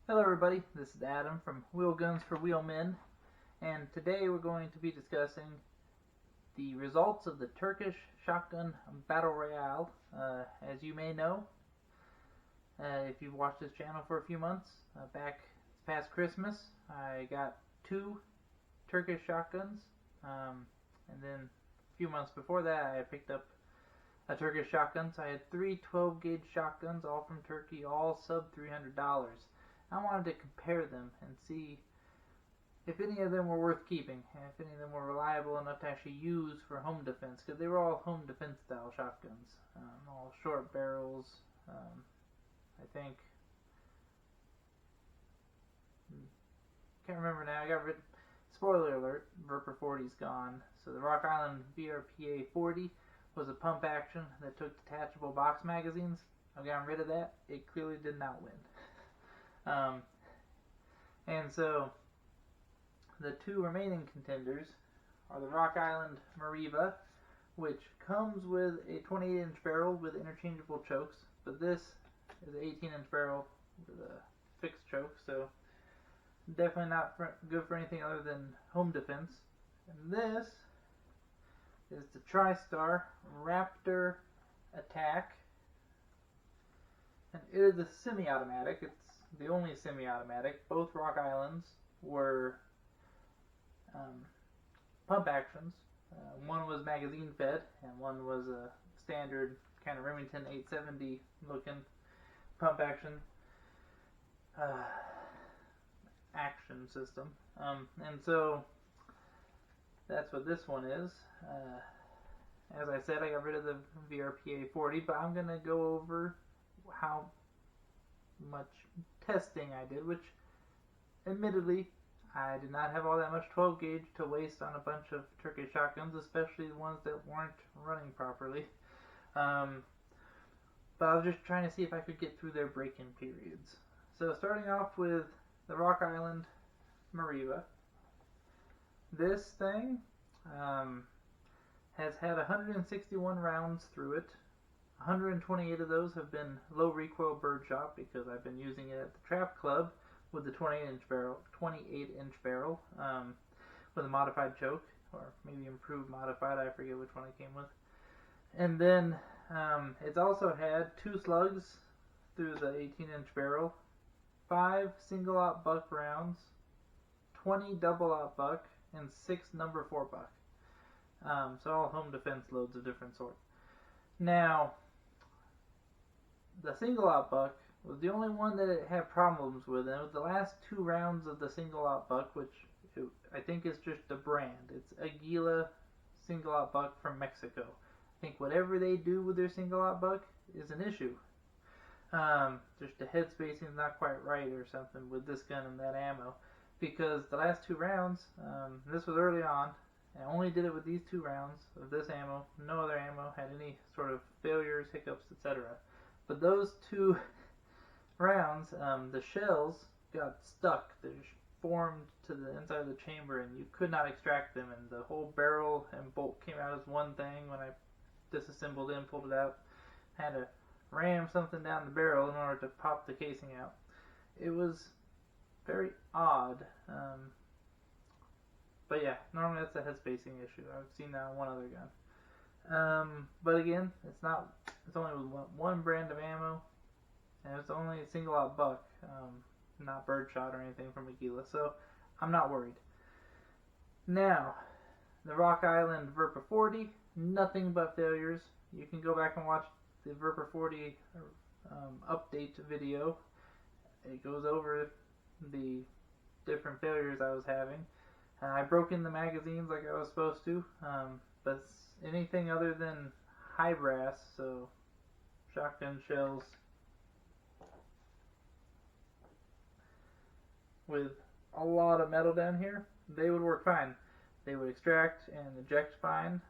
Hello everybody, this is Adam from Wheel Guns for Wheel Men, and today we're going to be discussing the results of the Turkish Shotgun Battle Royale. As you may know, if you've watched this channel for a few months, back past Christmas, I got 2 Turkish shotguns, and then a few months before that I picked up a Turkish shotgun, so I had 3 12-gauge shotguns, all from Turkey, all sub $300. I wanted to compare them and see if any of them were worth keeping, and if any of them were reliable enough to actually use for home defense, because they were all home defense style shotguns, all short barrels. I think, can't remember now. I got rid. Spoiler alert: VRPA 40's gone. So the Rock Island VRPA 40 was a pump action that took detachable box magazines. I've gotten rid of that. It clearly did not win. And so the 2 remaining contenders are the Rock Island Mariva, which comes with a 28-inch barrel with interchangeable chokes, but this is an 18-inch barrel with a fixed choke, so definitely not good for anything other than home defense. And this is the TriStar Raptor ATAC, and it is a semi-automatic. It's the only semi-automatic. Both Rock Islands were pump actions. One was magazine fed, and one was a standard kind of Remington 870 looking pump action action system. And so that's what this one is. As I said, I got rid of the VRPA 40, but I'm going to go over how much testing I did, which admittedly I did not have all that much 12 gauge to waste on a bunch of Turkish shotguns, especially the ones that weren't running properly. But I was just trying to see if I could get through their break-in periods. So starting off with the Rock Island Mariva. This thing has had 161 rounds through it. 128 of those have been low recoil birdshot because I've been using it at the trap club with the 28-inch barrel with a modified choke, or maybe improved modified. I forget which one it came with. And then it's also had 2 slugs through the 18-inch barrel, 5 single-aught buck rounds, 20 double-aught buck, and 6 number 4 buck. So all home defense loads of different sort. Now, the single-aught buck was the only one that it had problems with, and it was the last 2 rounds of the single-aught buck, which I think is just a brand. It's Aguila single-aught buck from Mexico. I think whatever they do with their single-aught buck is an issue. Just the head spacing is not quite right or something with this gun and that ammo, because the last 2 rounds, this was early on, I only did it with these 2 rounds of this ammo. No other ammo had any sort of failures, hiccups, etc. But those 2 rounds, the shells got stuck. They formed to the inside of the chamber, and you could not extract them. And the whole barrel and bolt came out as one thing. When I disassembled it and pulled it out, I had to ram something down the barrel in order to pop the casing out. It was very odd. But yeah, normally that's a head spacing issue. I've seen that on one other gun. But again, it's only with one brand of ammo, and it's only a single-aught buck, not birdshot or anything from Aguila, so I'm not worried. Now, the Rock Island VRPA 40, nothing but failures. You can go back and watch the VRPA 40 update video. It goes over the different failures I was having. I broke in the magazines like I was supposed to, but anything other than high brass, so shotgun shells with a lot of metal down here, they would work fine. They would extract and eject fine.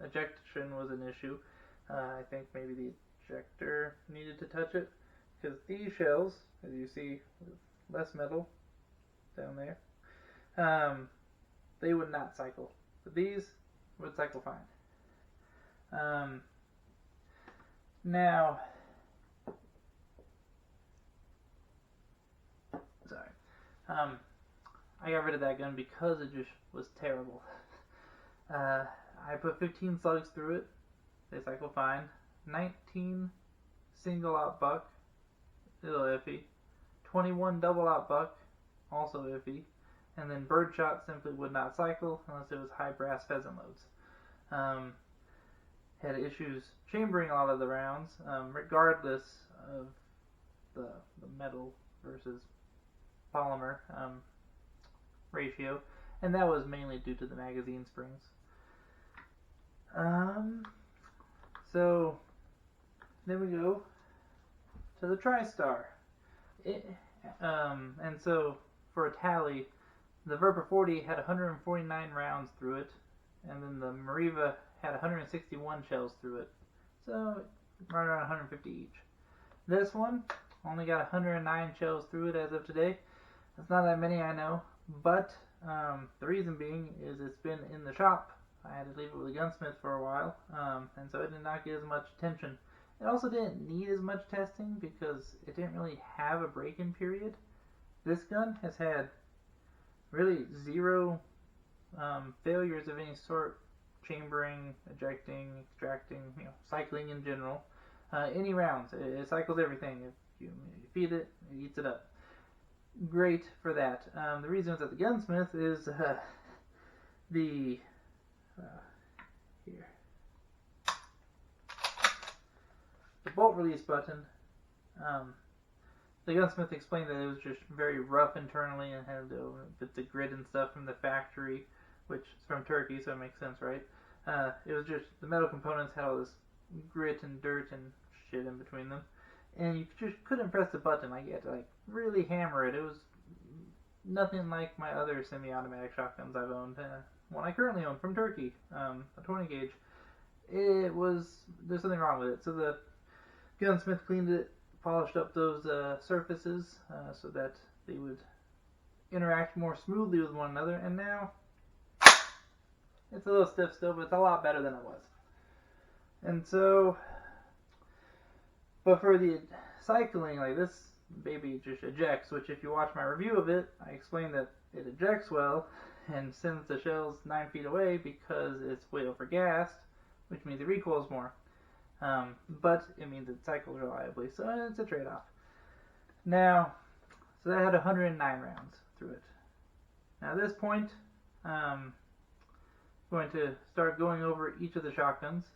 Ejection was an issue. I think maybe the ejector needed to touch it, because these shells, as you see, with less metal down there, they would not cycle. But these would cycle fine. Now, I got rid of that gun because it just was terrible. I put 15 slugs through it. They cycle fine. 19 single out buck, a little iffy. 21 double out buck, also iffy. And then birdshot simply would not cycle unless it was high brass pheasant loads. Had issues chambering a lot of the rounds, regardless of the metal versus polymer ratio, and that was mainly due to the magazine springs. So then we go to the TriStar. And so for a tally, the VRPA 40 had 149 rounds through it, and then the Mariva had 161 shells through it, so right around 150 each. This one only got 109 shells through it as of today. That's not that many, I know, but the reason being is it's been in the shop. I had to leave it with a gunsmith for a while, and so it did not get as much attention. It also didn't need as much testing because it didn't really have a break-in period. This gun has had really zero failures of any sort, chambering, ejecting, extracting, cycling in general. Any rounds, it cycles everything. If you feed it, it eats it up. Great for that. The reason it's at the gunsmith is here. The bolt release button. The gunsmith explained that it was just very rough internally and had bits of grit and stuff from the factory, which is from Turkey, so it makes sense, right? It was just the metal components had all this grit and dirt and shit in between them, and you just couldn't press the button. Like, you had to really hammer it. It was nothing like my other semi-automatic shotguns I've owned. One I currently own from Turkey, a 20 gauge. There's something wrong with it. So the gunsmith cleaned it, polished up those surfaces so that they would interact more smoothly with one another, and now it's a little stiff still, but it's a lot better than it was. And so, but for the cycling, like, this baby just ejects, which if you watch my review of it, I explained that it ejects well and sends the shells 9 feet away because it's way over gassed, which means it recoils more. But it means it cycles reliably, so it's a trade-off. Now, so that had 109 rounds through it. Now at this point, I'm going to start going over each of the shotguns.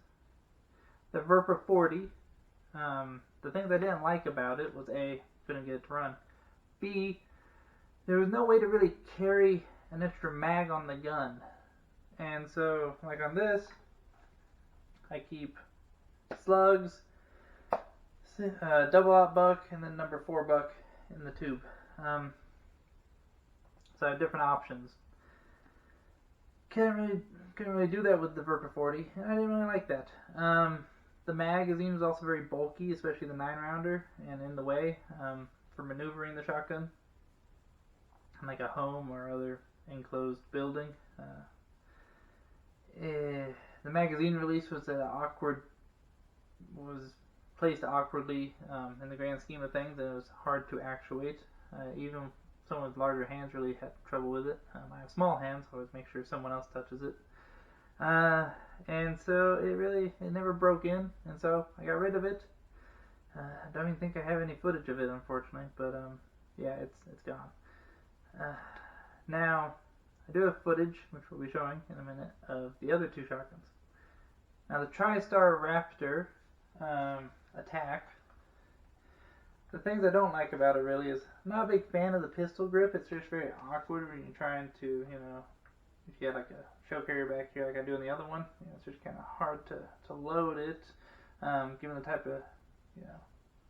The VRPA 40, the things I didn't like about it was A, couldn't get it to run. B, there was no way to really carry an extra mag on the gun. And so, like on this, I keep slugs, double out buck, and then number 4 buck in the tube. So I have different options. Couldn't really do that with the VRPA 40, and I didn't really like that. The magazine was also very bulky, especially the 9-rounder, and in the way for maneuvering the shotgun in like a home or other enclosed building. The magazine release was placed awkwardly in the grand scheme of things, and it was hard to actuate. Even someone with larger hands really had trouble with it. I have small hands, so I always make sure someone else touches it. And so it never broke in, and so I got rid of it. I don't even think I have any footage of it, unfortunately, but yeah, it's gone. Now, I do have footage, which we'll be showing in a minute, of the other 2 shotguns. Now, the TriStar Raptor ATAC, the things I don't like about it really is I'm not a big fan of the pistol grip. It's just very awkward when you're trying to, if you have like a shell carrier back here like I do in the other one, it's just kind of hard to load it, given the type of,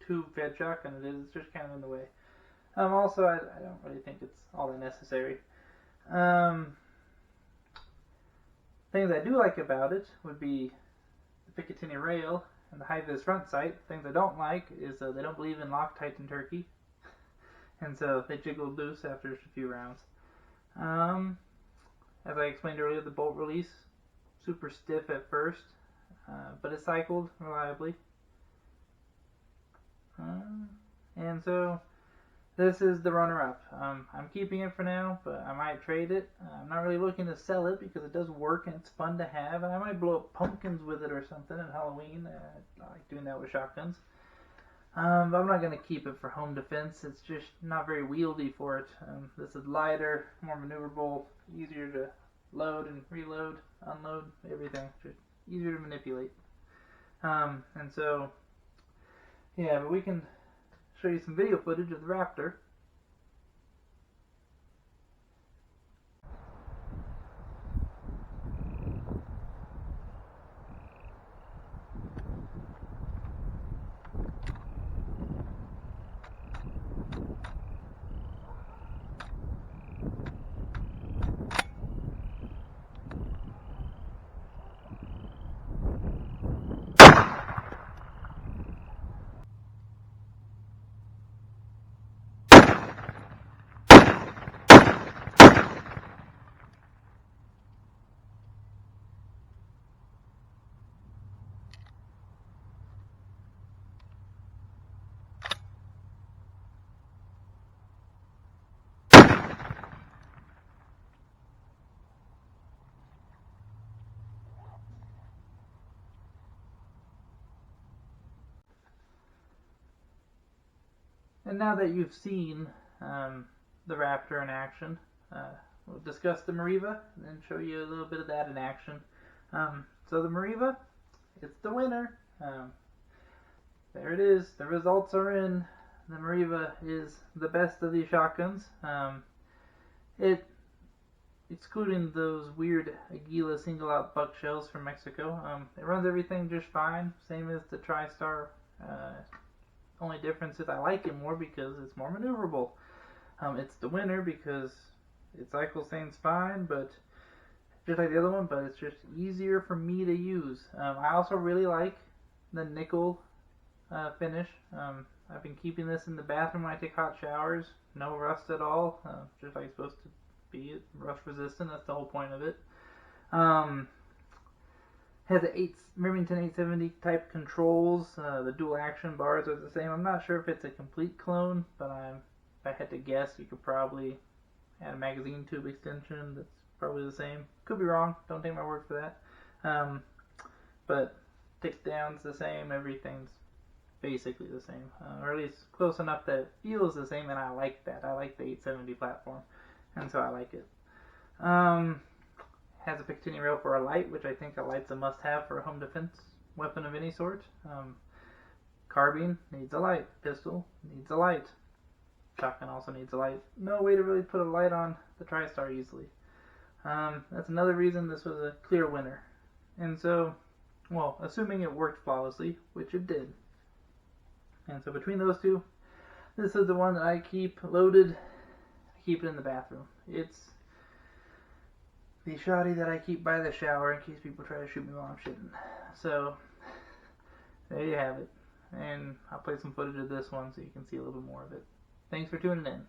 tube-fed shotgun it is. It's just kind of in the way. Also, I don't really think it's all that necessary. Things I do like about it would be the Picatinny rail and the high-vis front sight. Things I don't like is they don't believe in Loctite in Turkey, and so they jiggled loose after just a few rounds. As I explained earlier, the bolt release, super stiff at first, but it cycled reliably. And so this is the runner-up. I'm keeping it for now, but I might trade it. I'm not really looking to sell it because it does work and it's fun to have. And I might blow up pumpkins with it or something at Halloween. I like doing that with shotguns. But I'm not going to keep it for home defense. It's just not very wieldy for it. This is lighter, more maneuverable, easier to load and reload, unload, everything. Just easier to manipulate. And so, yeah, but we can show you some video footage of the Raptor. And now that you've seen the Raptor in action, we'll discuss the Mariva and then show you a little bit of that in action. So the Mariva, it's the winner. There it is. The results are in. The Mariva is the best of these shotguns. Excluding those weird Aguila single-out buck shells from Mexico, it runs everything just fine. Same as the TriStar. Only difference is I like it more because it's more maneuverable. It's the winner because it cycles things fine, but just like the other one, but it's just easier for me to use. I also really like the nickel finish. I've been keeping this in the bathroom when I take hot showers. No rust at all, just like it's supposed to be. Rust resistant, that's the whole point of it. Has the Remington 870 type controls. The dual action bars are the same. I'm not sure if it's a complete clone, but if I had to guess, you could probably add a magazine tube extension that's probably the same. Could be wrong. Don't take my word for that. But takedown's the same. Everything's basically the same, or at least close enough that it feels the same, and I like that. I like the 870 platform, and so I like it. Has a Picatinny rail for a light, which I think a light's a must-have for a home defense weapon of any sort. Carbine needs a light. Pistol needs a light. Shotgun also needs a light. No way to really put a light on the TriStar easily. That's another reason this was a clear winner. And so, well, assuming it worked flawlessly, which it did. And so between those two, this is the one that I keep loaded. I keep it in the bathroom. It's the shotty that I keep by the shower in case people try to shoot me while I'm shitting. So, there you have it. And I'll play some footage of this one so you can see a little bit more of it. Thanks for tuning in.